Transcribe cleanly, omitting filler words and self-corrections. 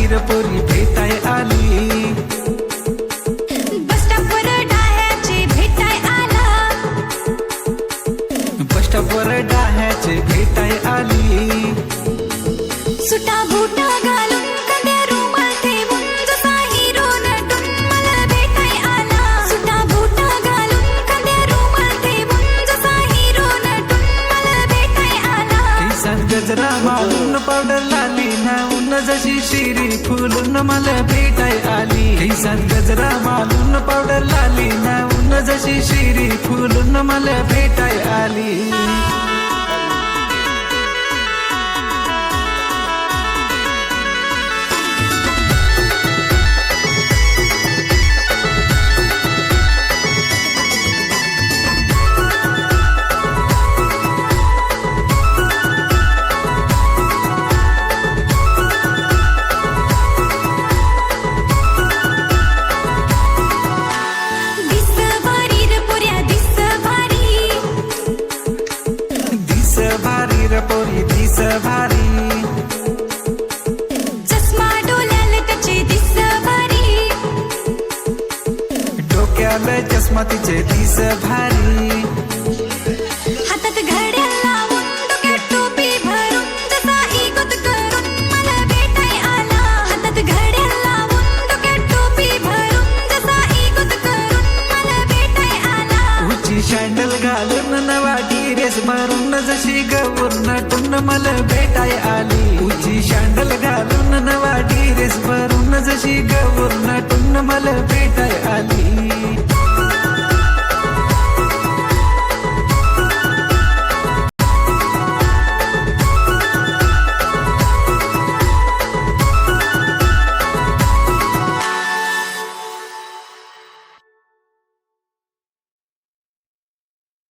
बारीर पोरी भेटाय आली, बसस्टॉपवर डाह्याचे भेटाय आला, बसस्टॉपवर डाह्याचे भेटाय आली. सुटा बुटा घालून कंद्या रुमाल ठेवून जसा हिरो नटून मला भेटाय आला, सुटा बुटा घालून कंद्या रुमाल ठेवून जसा हिरो नटून मला भेटाय आला. केसात गजरा मारून पावडर लाली नाऊन जशी शिरी फुलून मला भेटाय आली. केसात गजरा मारून पावडर लाली नाऊन जशी शिरी फुलून मला भेटाय आली. पोरी दिस भारी, चष्मा डोल्याला त्याचे दिस भारी, डोक्याला चष्मा तिचे दिस भारी. हातात घड्याळ लावून डोक्यात टोपी भरून जसा इगोत करून मला भेटाय आला, हातात घड्याळ लावून डोक्यात टोपी भरून जसा इगोत करून मला भेटाय आला. उची सँडल घालून नवा ड्रेस मारून जशी गौर नटून मला भेटाय आली. उची